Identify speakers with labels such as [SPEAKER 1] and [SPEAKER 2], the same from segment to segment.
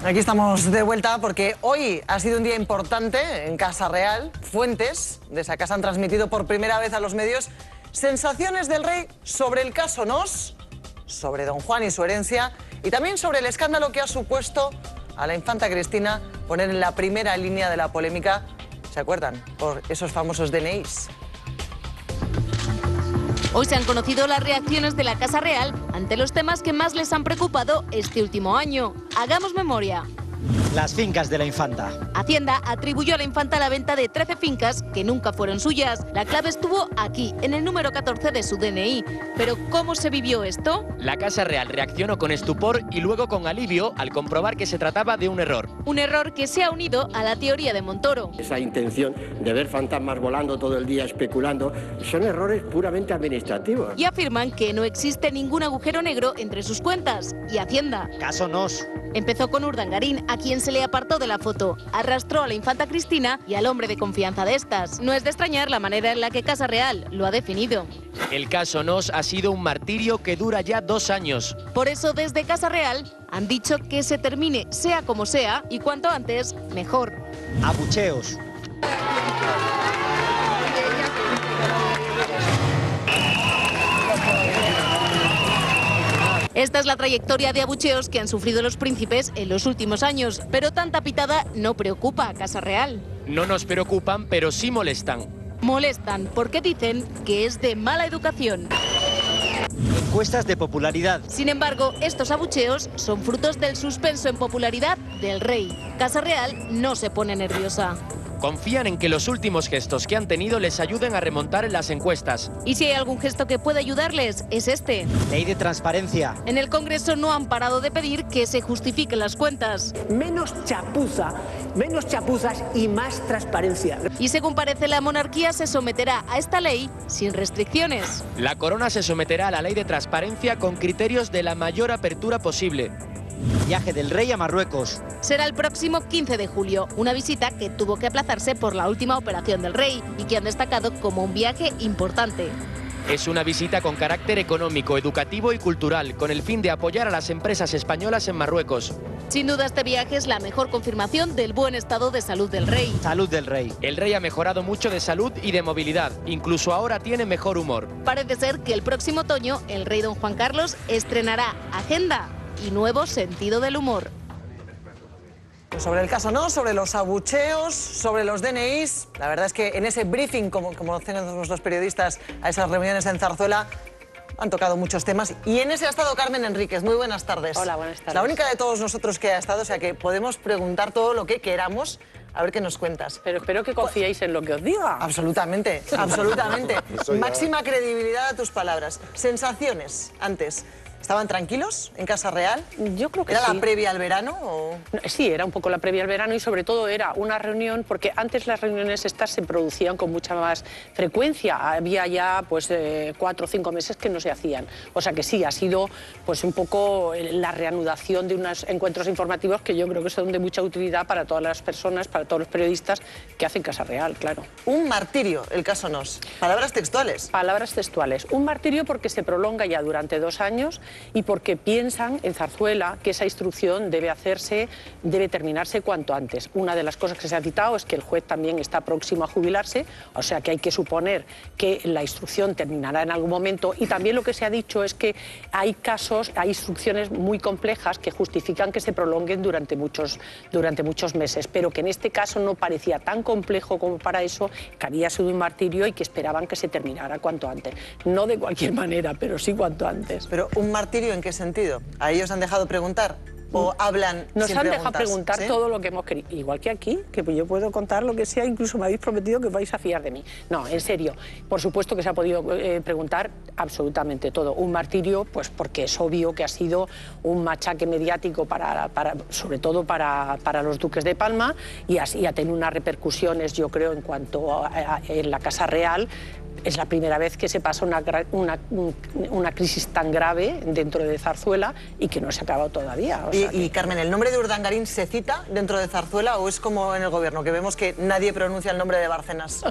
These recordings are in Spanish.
[SPEAKER 1] Aquí estamos de vuelta porque hoy ha sido un día importante en Casa Real. Fuentes de esa casa han transmitido por primera vez a los medios sensaciones del rey sobre el caso Nos, sobre don Juan y su herencia y también sobre el escándalo que ha supuesto a la infanta Cristina poner en la primera línea de la polémica, ¿se acuerdan? Por esos famosos DNIs.
[SPEAKER 2] Hoy se han conocido las reacciones de la Casa Real ante los temas que más les han preocupado este último año. Hagamos memoria.
[SPEAKER 3] Las fincas de la infanta.
[SPEAKER 2] Hacienda atribuyó a la infanta la venta de 13 fincas que nunca fueron suyas. La clave estuvo aquí, en el número 14 de su DNI. Pero ¿cómo se vivió esto?
[SPEAKER 4] La Casa Real reaccionó con estupor y luego con alivio al comprobar que se trataba de un error.
[SPEAKER 2] Un error que se ha unido a la teoría de Montoro.
[SPEAKER 5] Esa intención de ver fantasmas volando todo el día especulando son errores puramente administrativos.
[SPEAKER 2] Y afirman que no existe ningún agujero negro entre sus cuentas y Hacienda.
[SPEAKER 3] Caso Nos.
[SPEAKER 2] Empezó con Urdangarín, a quien se le apartó de la foto. Arrastró a la infanta Cristina y al hombre de confianza de estas. No es de extrañar la manera en la que Casa Real lo ha definido.
[SPEAKER 4] El caso Nos ha sido un martirio que dura ya 2 años.
[SPEAKER 2] Por eso, desde Casa Real han dicho que se termine sea como sea y cuanto antes, mejor.
[SPEAKER 3] Abucheos.
[SPEAKER 2] Esta es la trayectoria de abucheos que han sufrido los príncipes en los últimos años, pero tanta pitada no preocupa a Casa Real.
[SPEAKER 4] No nos preocupan, pero sí molestan.
[SPEAKER 2] Molestan porque dicen que es de mala educación.
[SPEAKER 3] Encuestas de popularidad.
[SPEAKER 2] Sin embargo, estos abucheos son frutos del suspenso en popularidad del rey. Casa Real no se pone nerviosa.
[SPEAKER 4] Confían en que los últimos gestos que han tenido les ayuden a remontar en las encuestas.
[SPEAKER 2] Y si hay algún gesto que pueda ayudarles, es este.
[SPEAKER 3] Ley de transparencia.
[SPEAKER 2] En el Congreso no han parado de pedir que se justifiquen las cuentas.
[SPEAKER 6] Menos chapuzas y más transparencia.
[SPEAKER 2] Y según parece, la monarquía se someterá a esta ley sin restricciones.
[SPEAKER 4] La corona se someterá a la ley de transparencia con criterios de la mayor apertura posible.
[SPEAKER 3] Viaje del rey a Marruecos.
[SPEAKER 2] Será el próximo 15 de julio, una visita que tuvo que aplazarse por la última operación del rey y que han destacado como un viaje importante.
[SPEAKER 4] Es una visita con carácter económico, educativo y cultural, con el fin de apoyar a las empresas españolas en Marruecos.
[SPEAKER 2] Sin duda, este viaje es la mejor confirmación del buen estado de salud del rey.
[SPEAKER 3] Salud del rey.
[SPEAKER 4] El rey ha mejorado mucho de salud y de movilidad, incluso ahora tiene mejor humor.
[SPEAKER 2] Parece ser que el próximo otoño el rey don Juan Carlos estrenará agenda y nuevo sentido del humor.
[SPEAKER 1] Sobre el caso No, sobre los abucheos, sobre los DNIs. La verdad es que en ese briefing, como hacen los periodistas a esas reuniones en Zarzuela, han tocado muchos temas. Y en ese ha estado Carmen Enríquez. Muy buenas tardes.
[SPEAKER 7] Hola, buenas tardes.
[SPEAKER 1] La única de todos nosotros que ha estado, o sea que podemos preguntar todo lo que queramos. A ver qué nos cuentas.
[SPEAKER 7] Pero espero que confiéis en lo que os diga.
[SPEAKER 1] Absolutamente, absolutamente. Máxima credibilidad a tus palabras. Sensaciones antes. ¿Estaban tranquilos en Casa Real?
[SPEAKER 7] Yo creo que
[SPEAKER 1] ¿Era
[SPEAKER 7] sí.
[SPEAKER 1] la previa al verano? ¿O?
[SPEAKER 7] Sí, era un poco la previa al verano y sobre todo era una reunión, porque antes las reuniones estas se producían con mucha más frecuencia. Había ya pues 4 o 5 meses que no se hacían. O sea que sí, ha sido pues un poco la reanudación de unos encuentros informativos que yo creo que son de mucha utilidad para todas las personas, para todos los periodistas que hacen Casa Real, claro.
[SPEAKER 1] Un martirio, el caso Nos. Palabras textuales.
[SPEAKER 7] Palabras textuales. Un martirio porque se prolonga ya durante 2 años y porque piensan en Zarzuela que esa instrucción debe terminarse cuanto antes. Una de las cosas que se ha citado es que el juez también está próximo a jubilarse, o sea que hay que suponer que la instrucción terminará en algún momento, y también lo que se ha dicho es que hay instrucciones muy complejas que justifican que se prolonguen durante muchos meses, pero que en este caso no parecía tan complejo como para eso, que había sido un martirio y que esperaban que se terminara cuanto antes. No de cualquier manera, pero sí cuanto antes.
[SPEAKER 1] Pero un martirio, ¿en qué sentido? ¿A ellos han dejado preguntar? o hablan
[SPEAKER 7] Nos
[SPEAKER 1] sin
[SPEAKER 7] han dejado
[SPEAKER 1] preguntas?
[SPEAKER 7] preguntar
[SPEAKER 1] ¿Sí?
[SPEAKER 7] todo lo que hemos querido. Igual que aquí, que yo puedo contar lo que sea, incluso me habéis prometido que os vais a fiar de mí. No, en serio, por supuesto que se ha podido preguntar absolutamente todo. Un martirio, pues porque es obvio que ha sido un machaque mediático sobre todo para los duques de Palma, y ha tenido unas repercusiones, yo creo, en cuanto en la Casa Real. Es la primera vez que se pasa una crisis tan grave dentro de Zarzuela y que no se ha acabado todavía.
[SPEAKER 1] Y Carmen, ¿el nombre de Urdangarín se cita dentro de Zarzuela o es como en el gobierno, que vemos que nadie pronuncia el nombre de Bárcenas?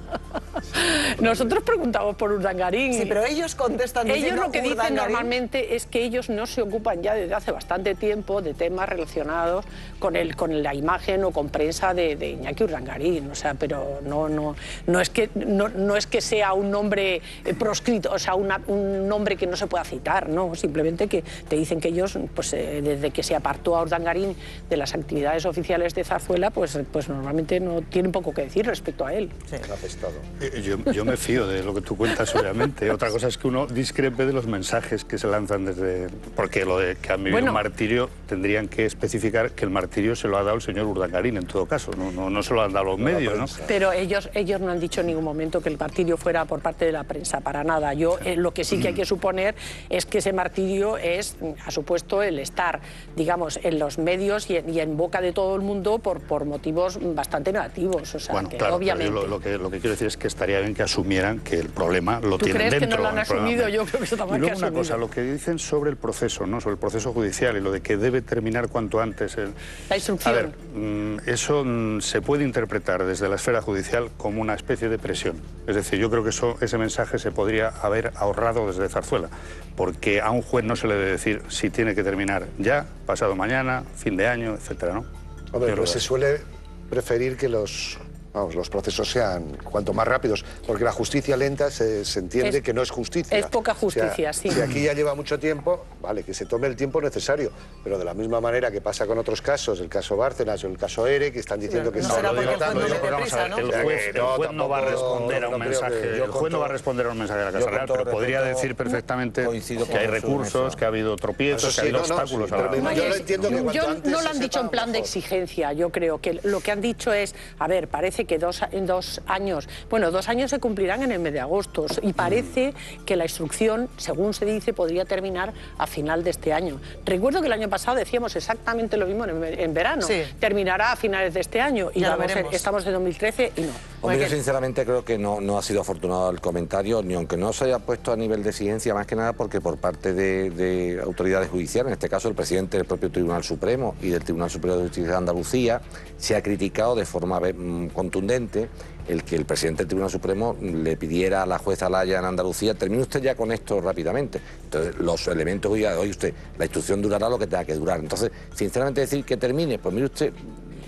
[SPEAKER 7] Nosotros preguntamos por Urdangarín.
[SPEAKER 1] Sí, pero ellos contestan diciendo
[SPEAKER 7] Ellos lo que dicen
[SPEAKER 1] Urdangarín.
[SPEAKER 7] Normalmente es que ellos no se ocupan ya desde hace bastante tiempo de temas relacionados con la imagen o con prensa de Iñaki Urdangarín. O sea, pero no es que sea un nombre proscrito, o sea, un nombre que no se pueda citar, no, simplemente que te dicen que ellos, pues desde que se apartó a Urdangarín de las actividades oficiales de Zarzuela, pues normalmente no tienen poco que decir respecto a él.
[SPEAKER 1] Sí.
[SPEAKER 8] Yo me fío de lo que tú cuentas, obviamente. Otra cosa es que uno discrepe de los mensajes que se lanzan desde... Porque lo de que han vivido un martirio, tendrían que especificar que el martirio se lo ha dado el señor Urdangarín, en todo caso. No se lo han dado los medios, ¿no?
[SPEAKER 7] Pero ellos no han dicho en ningún momento que el martirio fuera por parte de la prensa, para nada. Lo que sí que hay que suponer es que ese martirio ha supuesto el estar, digamos, en los medios y en boca de todo el mundo por motivos bastante negativos. O sea,
[SPEAKER 8] bueno,
[SPEAKER 7] que
[SPEAKER 8] claro,
[SPEAKER 7] obviamente...
[SPEAKER 8] lo que quiero decir es que estaría bien que asumieran que el problema lo tienen dentro.
[SPEAKER 7] ¿Tú crees que no lo han asumido? Yo creo que está más
[SPEAKER 8] y
[SPEAKER 7] que
[SPEAKER 8] luego una
[SPEAKER 7] asumido.
[SPEAKER 8] cosa, lo que dicen sobre el proceso, ¿no? Sobre el proceso judicial y lo de que debe terminar cuanto antes.
[SPEAKER 7] La instrucción.
[SPEAKER 8] A ver, eso se puede interpretar desde la esfera judicial como una especie de presión. Es decir, yo creo que ese mensaje se podría haber ahorrado desde Zarzuela, porque a un juez no se le debe decir si tiene que terminar ya, pasado mañana, fin de año, etcétera, ¿no?
[SPEAKER 9] Hombre, pero se suele preferir que los procesos sean cuanto más rápidos, porque la justicia lenta se entiende que no es justicia.
[SPEAKER 7] Es poca justicia,
[SPEAKER 9] o sea,
[SPEAKER 7] sí.
[SPEAKER 9] Si aquí ya lleva mucho tiempo, vale, que se tome el tiempo necesario, pero de la misma manera que pasa con otros casos, el caso Bárcenas o el caso ERE, que están diciendo que
[SPEAKER 1] no será porque el juez no mete
[SPEAKER 8] vamos
[SPEAKER 1] prisa,
[SPEAKER 8] a
[SPEAKER 1] ¿no?
[SPEAKER 8] ver, el juez no va a responder a un mensaje, el juez no va a responder a un mensaje de la Casa Real, pero podría decir perfectamente que hay recursos, que ha habido tropiezos, que ha habido obstáculos.
[SPEAKER 9] Yo lo entiendo que cuanto antes
[SPEAKER 7] no lo han
[SPEAKER 9] se
[SPEAKER 7] dicho en
[SPEAKER 9] sepa,
[SPEAKER 7] plan de
[SPEAKER 9] mejor.
[SPEAKER 7] exigencia. Yo creo que lo que han dicho es, a ver, parece que en 2 años, bueno, 2 años se cumplirán en el mes de agosto y parece que la instrucción, según se dice, podría terminar a final de este año. Recuerdo que el año pasado decíamos exactamente lo mismo en verano.
[SPEAKER 1] Sí.
[SPEAKER 7] Terminará a finales de este año y estamos en 2013 y no.
[SPEAKER 10] Hombre, yo sinceramente creo que no ha sido afortunado el comentario, ni aunque no se haya puesto a nivel de exigencia, más que nada porque por parte de autoridades judiciales, en este caso el presidente del propio Tribunal Supremo y del Tribunal Superior de Justicia de Andalucía, se ha criticado de forma contundente el que el presidente del Tribunal Supremo le pidiera a la jueza Laya en Andalucía, termine usted ya con esto rápidamente. Entonces, los elementos, oye usted, la instrucción durará lo que tenga que durar. Entonces, sinceramente decir que termine, pues mire usted,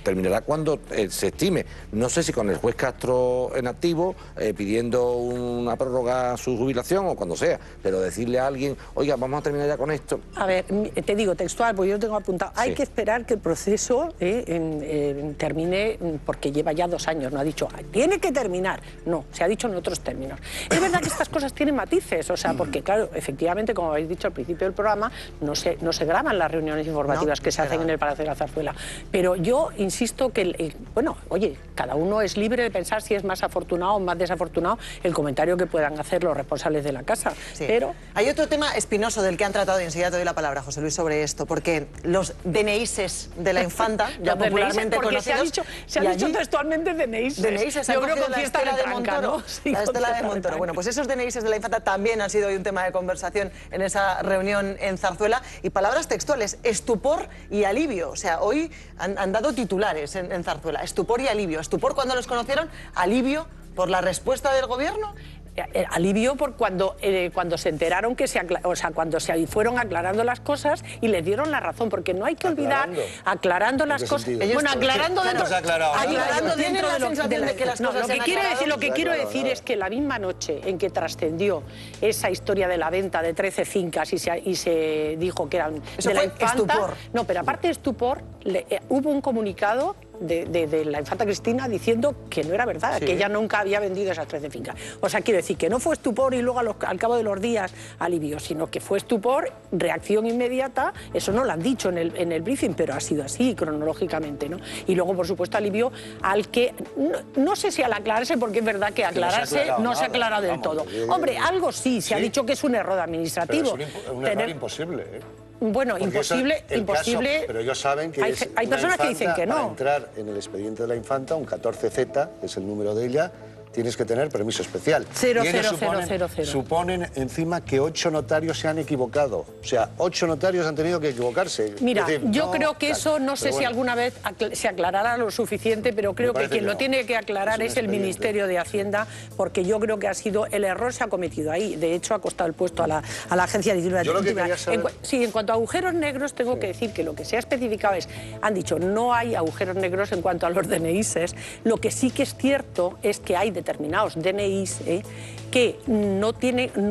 [SPEAKER 10] terminará cuando se estime. No sé si con el juez Castro en activo, pidiendo una prórroga a su jubilación o cuando sea, pero decirle a alguien, oiga, vamos a terminar ya con esto.
[SPEAKER 7] A ver, te digo textual, porque yo lo tengo apuntado.
[SPEAKER 10] Sí.
[SPEAKER 7] Hay que esperar que el proceso termine, porque lleva ya 2 años. No ha dicho, tiene que terminar. No, se ha dicho en otros términos. Es verdad que estas cosas tienen matices, o sea, porque claro, efectivamente, como habéis dicho al principio del programa, no se graban las reuniones informativas que se hacen en el Palacio de la Zarzuela. Pero yo insisto que, bueno, oye, cada uno es libre de pensar si es más afortunado o más desafortunado el comentario que puedan hacer los responsables de la casa.
[SPEAKER 1] Sí.
[SPEAKER 7] Pero
[SPEAKER 1] hay otro tema espinoso del que han tratado, y enseguida te doy la palabra, José Luis, sobre esto, porque los DNIs de la infanta, ya popularmente
[SPEAKER 7] porque
[SPEAKER 1] conocidos...
[SPEAKER 7] se ha dicho textualmente DNIs.
[SPEAKER 1] Yo
[SPEAKER 7] creo con fiesta
[SPEAKER 1] de
[SPEAKER 7] retranca,
[SPEAKER 1] Montoro,
[SPEAKER 7] ¿no? Sí,
[SPEAKER 1] la estela de
[SPEAKER 7] con
[SPEAKER 1] Montoro. Bueno, pues esos DNIs de la infanta también han sido hoy un tema de conversación en esa reunión en Zarzuela, y palabras textuales, estupor y alivio. O sea, hoy han dado titulares en Zarzuela, estupor y alivio. Estupor cuando los conocieron, alivio por la respuesta del gobierno.
[SPEAKER 7] Alivio por cuando se enteraron cuando se fueron aclarando las cosas y les dieron la razón, porque no hay que olvidar aclarando las cosas. Bueno, aclarando dentro de que las cosas lo que quiero decir es que la misma noche en que trascendió esa historia de la venta de 13 fincas y se dijo que eran
[SPEAKER 1] eso
[SPEAKER 7] de la
[SPEAKER 1] fue
[SPEAKER 7] infanta,
[SPEAKER 1] estupor.
[SPEAKER 7] no, pero aparte de estupor, hubo un comunicado de la infanta Cristina diciendo que no era verdad, que ella nunca había vendido esas 13 fincas. O sea, quiero decir que no fue estupor y luego al cabo de los días alivio, sino que fue estupor, reacción inmediata. Eso no lo han dicho en el briefing, pero ha sido así cronológicamente, ¿no? Y luego, por supuesto, alivio al que, no sé si al aclararse, porque es verdad que aclararse no se aclara del todo. Hombre, algo sí, se ha dicho que es un error administrativo.
[SPEAKER 9] Pero es un error imposible, ¿eh?
[SPEAKER 7] Bueno,
[SPEAKER 9] porque
[SPEAKER 7] imposible.
[SPEAKER 9] Pero ellos saben que
[SPEAKER 7] hay personas que dicen que no.
[SPEAKER 9] Para entrar en el expediente de la infanta, un 14Z, que es el número de ella, tienes que tener permiso especial.
[SPEAKER 7] 00000.
[SPEAKER 9] Suponen encima que 8 notarios se han equivocado. O sea, 8 notarios han tenido que equivocarse.
[SPEAKER 7] Mira,
[SPEAKER 9] es decir,
[SPEAKER 7] yo creo que eso, no sé si alguna vez se aclarará lo suficiente, pero creo que quien lo tiene que aclarar es el Ministerio de Hacienda, porque yo creo que el error se ha cometido ahí. De hecho, ha costado el puesto a la Agencia de Tribunales.
[SPEAKER 9] Yo lo que quería saber...
[SPEAKER 7] Sí, en cuanto a agujeros negros, tengo que decir que lo que se ha especificado es, han dicho, no hay agujeros negros en cuanto a los DNIs. Lo que sí que es cierto es que hay determinados DNIs que no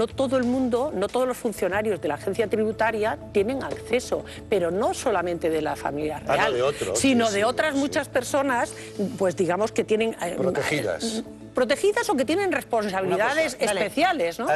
[SPEAKER 7] todo el mundo, no todos los funcionarios de la agencia tributaria tienen acceso, pero no solamente de la familia real,
[SPEAKER 9] de otros,
[SPEAKER 7] sino de otras muchas personas, pues digamos que tienen... protegidas o que tienen responsabilidades especiales, ¿no?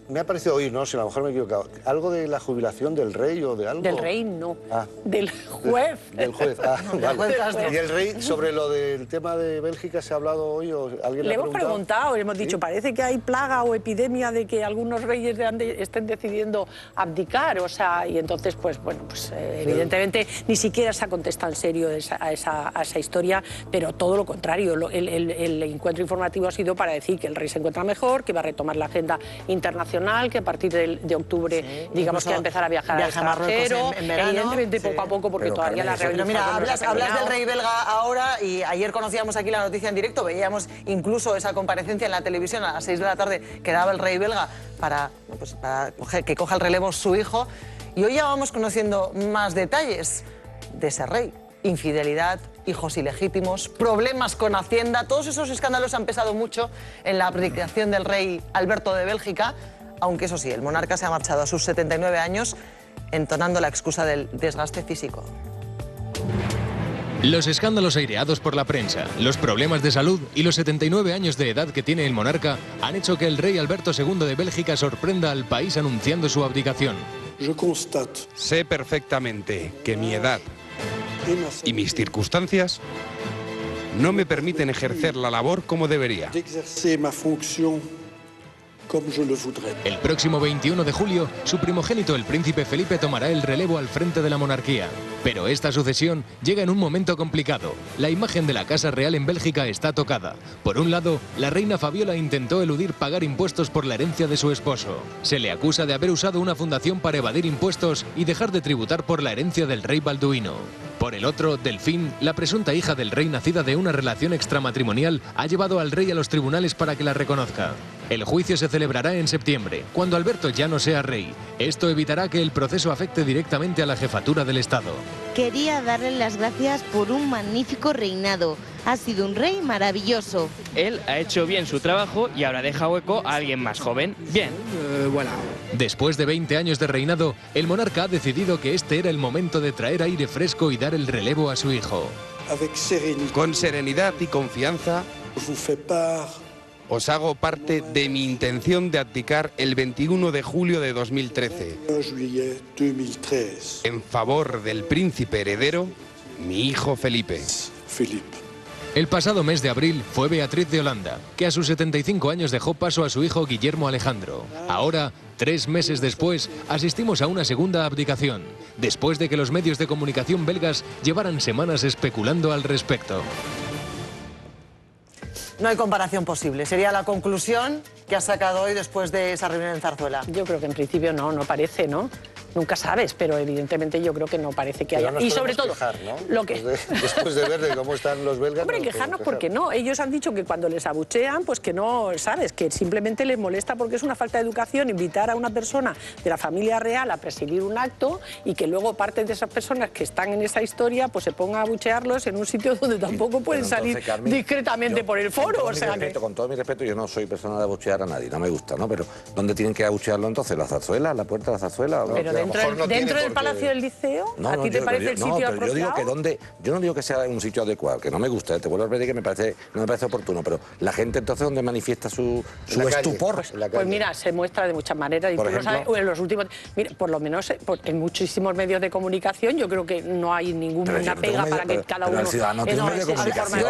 [SPEAKER 9] Me ha parecido oír, no sé, a lo mejor me he equivocado, algo de la jubilación del rey o de algo.
[SPEAKER 7] Del rey no, del juez.
[SPEAKER 9] Del juez, vale. ¿Y el rey, sobre lo del tema de Bélgica, se ha hablado hoy o alguien
[SPEAKER 7] le hemos preguntado, le hemos dicho, parece que hay plaga o epidemia de que algunos reyes estén decidiendo abdicar, o sea, y entonces, pues bueno, pues evidentemente ni siquiera se ha contestado en serio a esa historia, pero todo lo contrario, el encuentro informativo ha sido para decir que el rey se encuentra mejor, que va a retomar la agenda internacional, que a partir de octubre, digamos que va a empezar a viajar al extranjero, en verano, evidentemente poco a poco, porque todavía la
[SPEAKER 1] Pero mira, hablas del rey belga ahora, y ayer conocíamos aquí la noticia en directo, veíamos incluso esa comparecencia en la televisión a las 6 de la tarde que daba el rey belga para que coja el relevo su hijo, y hoy ya vamos conociendo más detalles de ese rey. Infidelidad, hijos ilegítimos, problemas con Hacienda, todos esos escándalos han pesado mucho en la abdicación del rey Alberto de Bélgica, aunque eso sí, el monarca se ha marchado a sus 79 años entonando la excusa del desgaste físico.
[SPEAKER 11] Los escándalos aireados por la prensa, los problemas de salud y los 79 años de edad que tiene el monarca han hecho que el rey Alberto II de Bélgica sorprenda al país anunciando su abdicación.
[SPEAKER 12] Sé perfectamente que mi edad y mis circunstancias no me permiten ejercer la labor como debería.
[SPEAKER 11] El próximo 21 de julio, su primogénito, el príncipe Felipe, tomará el relevo al frente de la monarquía. Pero esta sucesión llega en un momento complicado. La imagen de la Casa Real en Bélgica está tocada. Por un lado, la reina Fabiola intentó eludir pagar impuestos por la herencia de su esposo. Se le acusa de haber usado una fundación para evadir impuestos y dejar de tributar por la herencia del rey Balduino. Por el otro, Delfín, la presunta hija del rey nacida de una relación extramatrimonial, ha llevado al rey a los tribunales para que la reconozca. El juicio se celebrará en septiembre, cuando Alberto ya no sea rey. Esto evitará que el proceso afecte directamente a la jefatura del Estado.
[SPEAKER 13] Quería darle las gracias por un magnífico reinado. Ha sido un rey maravilloso.
[SPEAKER 14] Él ha hecho bien su trabajo y ahora deja hueco a alguien más joven. Bien.
[SPEAKER 11] Después de 20 años de reinado, el monarca ha decidido que este era el momento de traer aire fresco y dar el relevo a su hijo.
[SPEAKER 12] Con serenidad y confianza, os hago parte de mi intención de abdicar el 21 de julio de 2013 en favor del príncipe heredero, mi hijo Felipe.
[SPEAKER 11] El pasado mes de abril fue Beatriz de Holanda, que a sus 75 años dejó paso a su hijo Guillermo Alejandro. Ahora, 3 meses después, asistimos a una segunda abdicación, después de que los medios de comunicación belgas llevaran semanas especulando al respecto.
[SPEAKER 1] No hay comparación posible. Sería la conclusión que has sacado hoy después de esa reunión en Zarzuela.
[SPEAKER 7] Yo creo que en principio no parece, ¿no? Nunca sabes, pero evidentemente yo creo que no parece que haya. Y sobre todo,
[SPEAKER 9] quejar, ¿no?
[SPEAKER 7] lo que...
[SPEAKER 9] después de ver de cómo están los belgas...
[SPEAKER 7] Hombre, quejarnos porque no. Ellos han dicho que cuando les abuchean, pues que no, ¿sabes? Que simplemente les molesta porque es una falta de educación invitar a una persona de la familia real a presidir un acto y que luego parte de esas personas que están en esa historia pues se ponga a abuchearlos en un sitio donde tampoco pueden salir discretamente por el foro.
[SPEAKER 10] Con todo mi respeto, yo no soy persona de abuchear abuchear a nadie, no me gusta, ¿no? Pero ¿dónde tienen que abuchearlo entonces? ¿La zarzuela? ¿La puerta de la zarzuela?
[SPEAKER 7] Pero dentro del Palacio del Liceo, ¿a ti te parece el sitio apropiado?
[SPEAKER 10] Yo digo que yo no digo que sea un sitio adecuado, que no me gusta, te vuelvo a repetir que no me parece oportuno, pero la gente entonces ¿dónde manifiesta su estupor?
[SPEAKER 7] Pues mira, se muestra de muchas maneras. Y
[SPEAKER 10] por
[SPEAKER 7] tú
[SPEAKER 10] ejemplo,
[SPEAKER 7] lo sabes, en los últimos, mira, por lo menos en muchísimos medios de comunicación, yo creo que no hay ninguna pega para que cada uno...
[SPEAKER 10] El ciudadano tiene un medio de comunicación.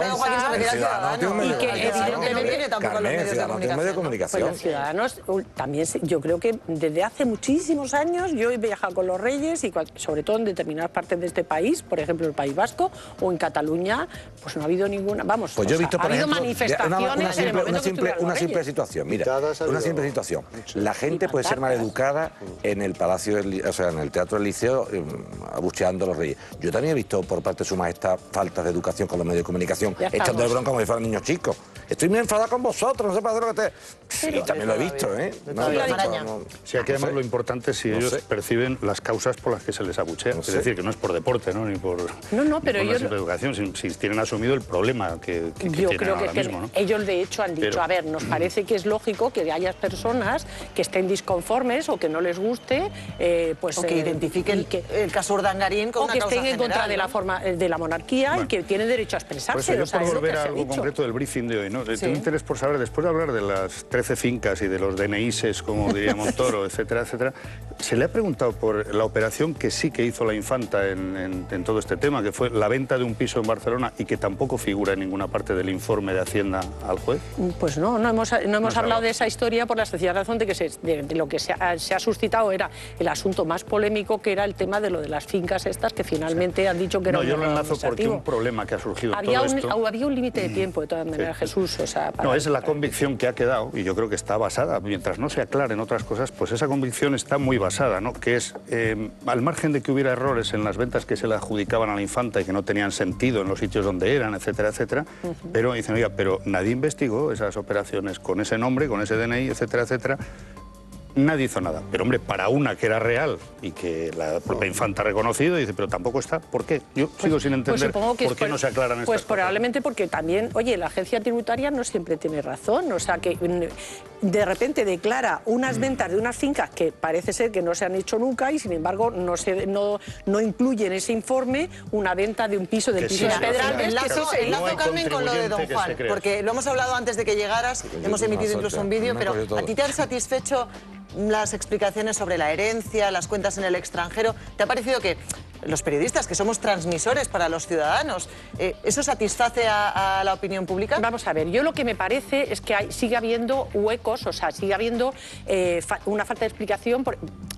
[SPEAKER 7] Y que evidentemente
[SPEAKER 10] tampoco los medios de comunicación.
[SPEAKER 7] Pues los ciudadanos también, yo creo que desde hace muchísimos años, yo he viajado con los Reyes y sobre todo en determinadas partes de este país, por ejemplo el País Vasco o en Cataluña, pues no ha habido ninguna, vamos,
[SPEAKER 10] pues yo he visto,
[SPEAKER 7] ha habido manifestaciones en el momento que estuvieron los
[SPEAKER 10] simple
[SPEAKER 7] Reyes.
[SPEAKER 10] situación, mira, una simple situación. La gente puede ser maleducada en el Palacio, o sea, en el Teatro del Liceo, abucheando a los Reyes. Yo también he visto por parte de su majestad faltas de educación con los medios de comunicación, echando de bronca como si fueran niños chicos. Estoy muy enfadado con vosotros, no sé para hacer lo que te... Y también lo he visto, ¿eh?
[SPEAKER 8] Sí, aquí además lo importante es si ellos perciben las causas por las que se les abuchea. Es decir, que no es por deporte, ¿no? Ni por la simple educación, si tienen asumido el problema que
[SPEAKER 7] yo
[SPEAKER 8] tienen
[SPEAKER 7] creo
[SPEAKER 8] ahora
[SPEAKER 7] que
[SPEAKER 8] mismo, ¿no?
[SPEAKER 7] ellos de hecho han dicho, a ver, nos parece que es lógico que haya personas que estén disconformes o que no les guste, pues...
[SPEAKER 1] O que identifiquen el caso Urdangarín con una causa
[SPEAKER 7] general, o que estén en contra de la monarquía y que tienen derecho a expresarse.
[SPEAKER 8] Pues yo por volver a algo concreto del briefing de hoy, ¿no? Tengo interés por saber, después de hablar de las 13 fincas y de los DNIs, como diría Montoro, etcétera, etcétera, se le ha preguntado por la operación que sí que hizo la infanta en todo este tema, que fue la venta de un piso en Barcelona y que tampoco figura en ninguna parte del informe de Hacienda al juez.
[SPEAKER 7] Pues no hemos hablado de esa historia por la sencilla razón de que de lo que se ha suscitado era el asunto más polémico, que era el tema de lo de las fincas estas, que finalmente han dicho que era un
[SPEAKER 8] yo lo enlazo porque un problema que ha surgido
[SPEAKER 7] había
[SPEAKER 8] todo esto...
[SPEAKER 7] Había un límite de tiempo, de todas maneras, Jesús. O sea,
[SPEAKER 8] no, es la convicción que ha quedado, y yo creo que está basada, mientras no se aclaren otras cosas, pues esa convicción está muy basada, ¿no? Que es, al margen de que hubiera errores en las ventas que se le adjudicaban a la infanta y que no tenían sentido en los sitios donde eran, etcétera, etcétera, pero dicen, oiga, pero nadie investigó esas operaciones con ese nombre, con ese DNI, etcétera, etcétera. Nadie hizo nada. Pero, hombre, para una que era real y que la propia infanta ha reconocido, dice, pero tampoco está. ¿Por qué? Yo sigo sin entender por qué no se aclaran estas
[SPEAKER 7] cosas. Pues probablemente
[SPEAKER 8] cosas.
[SPEAKER 7] Porque también, oye, la agencia tributaria no siempre tiene razón. O sea, que de repente declara unas ventas de unas fincas que parece ser que no se han hecho nunca y, sin embargo, no incluye en ese informe una venta de un piso del piso de Pedralbes.
[SPEAKER 1] Enlazo, Carmen, con lo de Don Juan, porque lo hemos hablado antes de que llegaras, hemos emitido incluso un vídeo, pero ¿a ti te han satisfecho las explicaciones sobre la herencia, las cuentas en el extranjero? ¿Te ha parecido que los periodistas, que somos transmisores para los ciudadanos, eso satisface a la opinión pública?
[SPEAKER 7] Vamos a ver, yo lo que me parece es que sigue habiendo huecos, o sea, sigue habiendo una falta de explicación,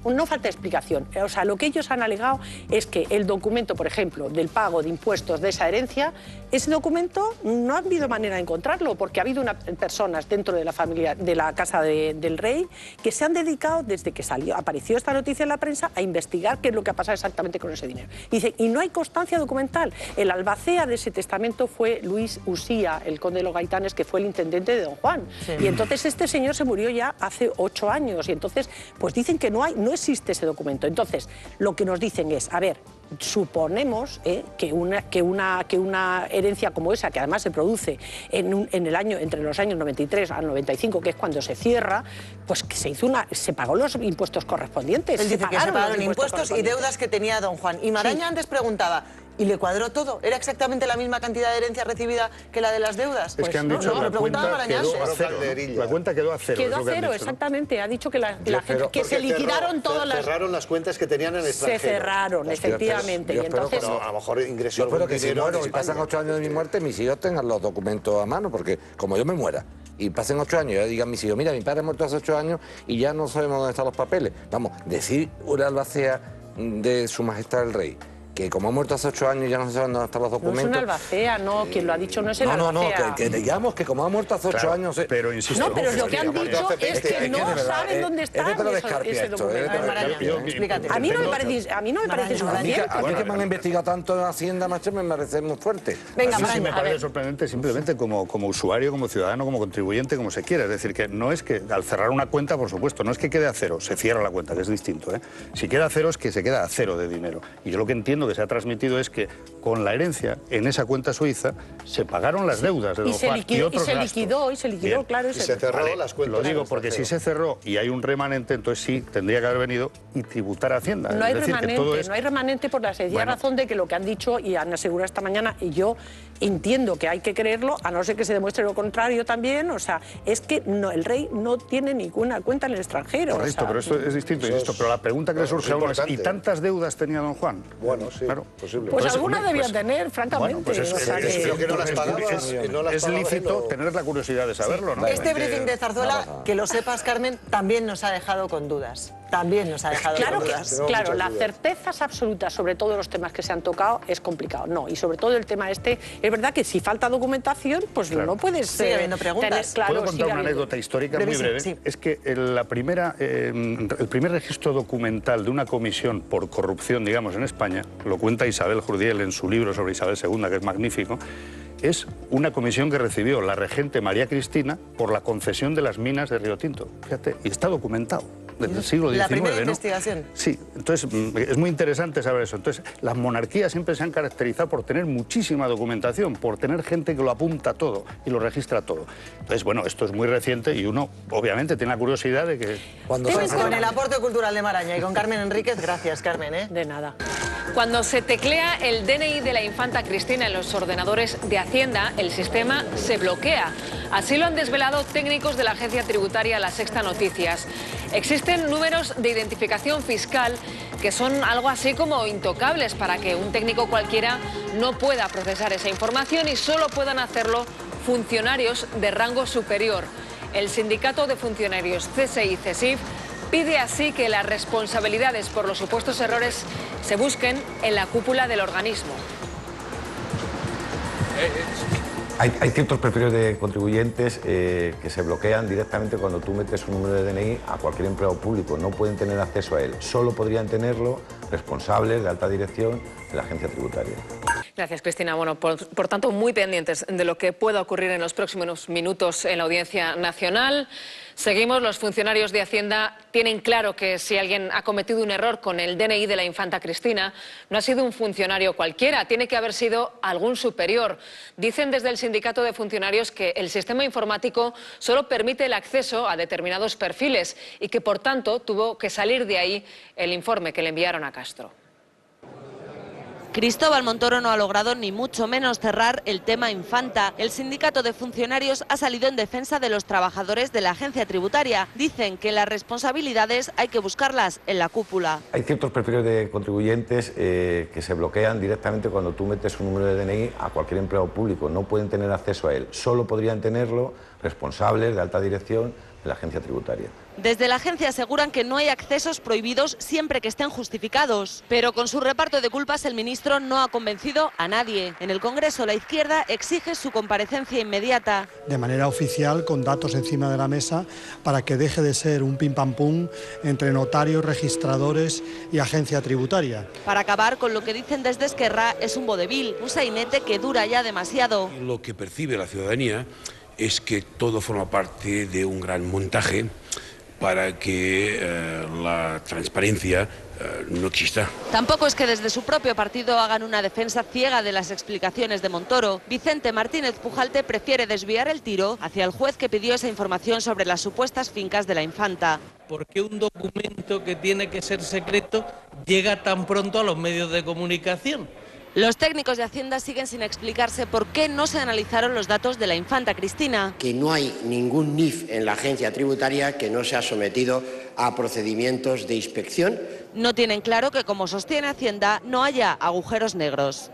[SPEAKER 7] no falta de explicación, o sea, lo que ellos han alegado es que el documento, por ejemplo, del pago de impuestos de esa herencia, ese documento no ha habido manera de encontrarlo, porque ha habido personas dentro de la familia, de la casa del rey, que se han dedicado, desde que apareció esta noticia en la prensa, a investigar qué es lo que ha pasado exactamente con ese dinero. Y dice, y no hay constancia documental. El albacea de ese testamento fue Luis Usía, el conde de los Gaitanes, que fue el intendente de Don Juan. Sí. Y entonces este señor se murió ya hace 8 años. Y entonces, pues dicen que no existe ese documento. Entonces, lo que nos dicen es, a ver, suponemos que una herencia como esa, que además se produce entre los años 93 al 95, que es cuando se cierra, pues que se pagó los impuestos correspondientes.
[SPEAKER 1] Él dice que se pagaron impuestos y deudas que tenía Don Juan. Y Maraña antes preguntaba, ¿y le cuadró todo? ¿Era exactamente la misma cantidad de herencia recibida que la de las deudas?
[SPEAKER 8] Pues es que han dicho que la cuenta quedó a cero. La cuenta quedó a cero.
[SPEAKER 7] Quedó a cero, exactamente. Ha dicho que que se liquidaron todas las...
[SPEAKER 9] Cerraron las cuentas que tenían en el extranjero.
[SPEAKER 7] Se cerraron, efectivamente.
[SPEAKER 9] Y entonces, a lo mejor ingresó algún
[SPEAKER 10] que si muero y pasan 8 años de mi muerte, mis hijos tengan los documentos a mano, porque como yo me muera y pasen 8 años y ya digan mis hijos, mira, mi padre ha muerto hace 8 años y ya no sabemos dónde están los papeles. Vamos, decir una albacea de su majestad el rey, que como ha muerto hace 8 años ya no se saben dónde están los documentos.
[SPEAKER 7] No es una albacea, no, quien lo ha dicho no es el albacea.
[SPEAKER 10] No, que digamos que como ha muerto hace 8 años...
[SPEAKER 8] Pero insisto...
[SPEAKER 7] No, pero lo que han dicho es que no saben dónde está ese documento.
[SPEAKER 1] Explícate.
[SPEAKER 7] A mí no me parece suficiente.
[SPEAKER 10] A mí que me han investigado tanto en Hacienda, macho, me parece muy fuerte.
[SPEAKER 1] Venga,
[SPEAKER 8] a mí sí me parece sorprendente simplemente como usuario, como ciudadano, como contribuyente, como se quiera. Es decir, que no es que al cerrar una cuenta, por supuesto, no es que quede a cero, se cierra la cuenta, que es distinto. Si queda a cero es que se queda a cero de dinero. Y yo lo que entiendo que se ha transmitido es que con la herencia, en esa cuenta suiza, se pagaron las deudas de don Juan y otros gastos.
[SPEAKER 7] Y se liquidó, claro.
[SPEAKER 9] Y se cerró las cuentas.
[SPEAKER 8] Lo digo porque si se cerró y hay un remanente, entonces sí, tendría que haber venido y tributar a Hacienda.
[SPEAKER 7] No hay remanente, no hay remanente por la sencilla razón de que lo que han dicho y han asegurado esta mañana, y yo entiendo que hay que creerlo, a no ser que se demuestre lo contrario también, o sea, es que no, el rey no tiene ninguna cuenta en el extranjero.
[SPEAKER 8] Correcto, pero esto es distinto, insisto, pero la pregunta que le surge a uno es, ¿y tantas deudas tenía don Juan?
[SPEAKER 9] Bueno, sí,
[SPEAKER 8] claro.
[SPEAKER 9] posible.
[SPEAKER 7] Pues alguna debía tener, francamente.
[SPEAKER 8] Bueno, pues es lícito tener la curiosidad de saberlo, ¿no?
[SPEAKER 1] Este briefing de Zarzuela, que lo sepas, Carmen, también nos ha dejado con dudas. También nos ha dejado con dudas.
[SPEAKER 7] Claro, las certezas absolutas sobre todos los temas que se han tocado es complicado. No, y sobre todo el tema este, es verdad que si falta documentación, pues no puedes...
[SPEAKER 1] Sigue habiendo preguntas.
[SPEAKER 8] ¿Puedo contar una anécdota histórica muy breve? Sí. Es que el primer registro documental de una comisión por corrupción, digamos, en España, lo cuenta Isabel Jurdiel en su libro sobre Isabel II, que es magnífico, es una comisión que recibió la regente María Cristina por la concesión de las minas de Río Tinto. Fíjate, y está documentado. Desde el siglo XIX,
[SPEAKER 1] la primera
[SPEAKER 8] ¿no?
[SPEAKER 1] investigación.
[SPEAKER 8] Sí, entonces es muy interesante saber eso. Entonces, las monarquías siempre se han caracterizado por tener muchísima documentación, por tener gente que lo apunta todo y lo registra todo. Entonces, bueno, esto es muy reciente y uno, obviamente, tiene la curiosidad de que...
[SPEAKER 1] Con el aporte cultural de Maraña y con Carmen Enríquez, gracias, Carmen, ¿eh?
[SPEAKER 7] De nada.
[SPEAKER 15] Cuando se teclea el DNI de la infanta Cristina en los ordenadores de Hacienda, el sistema se bloquea. Así lo han desvelado técnicos de la agencia tributaria La Sexta Noticias. Existen números de identificación fiscal que son algo así como intocables para que un técnico cualquiera no pueda procesar esa información y solo puedan hacerlo funcionarios de rango superior. El sindicato de funcionarios CSI y CESIF pide así que las responsabilidades por los supuestos errores se busquen en la cúpula del organismo.
[SPEAKER 16] Hay ciertos perfiles de contribuyentes que se bloquean directamente cuando tú metes un número de DNI a cualquier empleado público. No pueden tener acceso a él. Solo podrían tenerlo responsables de alta dirección de la agencia tributaria.
[SPEAKER 15] Gracias, Cristina. Bueno, por tanto, muy pendientes de lo que pueda ocurrir en los próximos minutos en la Audiencia Nacional. Seguimos, los funcionarios de Hacienda tienen claro que si alguien ha cometido un error con el DNI de la infanta Cristina, no ha sido un funcionario cualquiera, tiene que haber sido algún superior. Dicen desde el sindicato de funcionarios que el sistema informático solo permite el acceso a determinados perfiles y que, por tanto, tuvo que salir de ahí el informe que le enviaron a Castro.
[SPEAKER 13] Cristóbal Montoro no ha logrado ni mucho menos cerrar el tema infanta. El sindicato de funcionarios ha salido en defensa de los trabajadores de la agencia tributaria. Dicen que las responsabilidades hay que buscarlas en la cúpula.
[SPEAKER 16] Hay ciertos perfiles de contribuyentes que se bloquean directamente cuando tú metes un número de DNI a cualquier empleado público. No pueden tener acceso a él. Solo podrían tenerlo responsables de alta dirección de la agencia tributaria.
[SPEAKER 13] Desde la agencia aseguran que no hay accesos prohibidos siempre que estén justificados. Pero con su reparto de culpas el ministro no ha convencido a nadie. En el Congreso la izquierda exige su comparecencia inmediata.
[SPEAKER 17] De manera oficial, con datos encima de la mesa, para que deje de ser un pim pam pum entre notarios, registradores y agencia tributaria.
[SPEAKER 13] Para acabar con lo que dicen desde Esquerra es un vodevil, un sainete que dura ya demasiado.
[SPEAKER 18] Lo que percibe la ciudadanía es que todo forma parte de un gran montaje para que la transparencia no exista.
[SPEAKER 13] Tampoco es que desde su propio partido hagan una defensa ciega de las explicaciones de Montoro. Vicente Martínez Pujalte prefiere desviar el tiro hacia el juez que pidió esa información sobre las supuestas fincas de la infanta.
[SPEAKER 19] ¿Por qué un documento que tiene que ser secreto llega tan pronto a los medios de comunicación?
[SPEAKER 13] Los técnicos de Hacienda siguen sin explicarse por qué no se analizaron los datos de la infanta Cristina.
[SPEAKER 5] Que no hay ningún NIF en la agencia tributaria que no se ha sometido a procedimientos de inspección.
[SPEAKER 13] No tienen claro que, como sostiene Hacienda, no haya agujeros negros.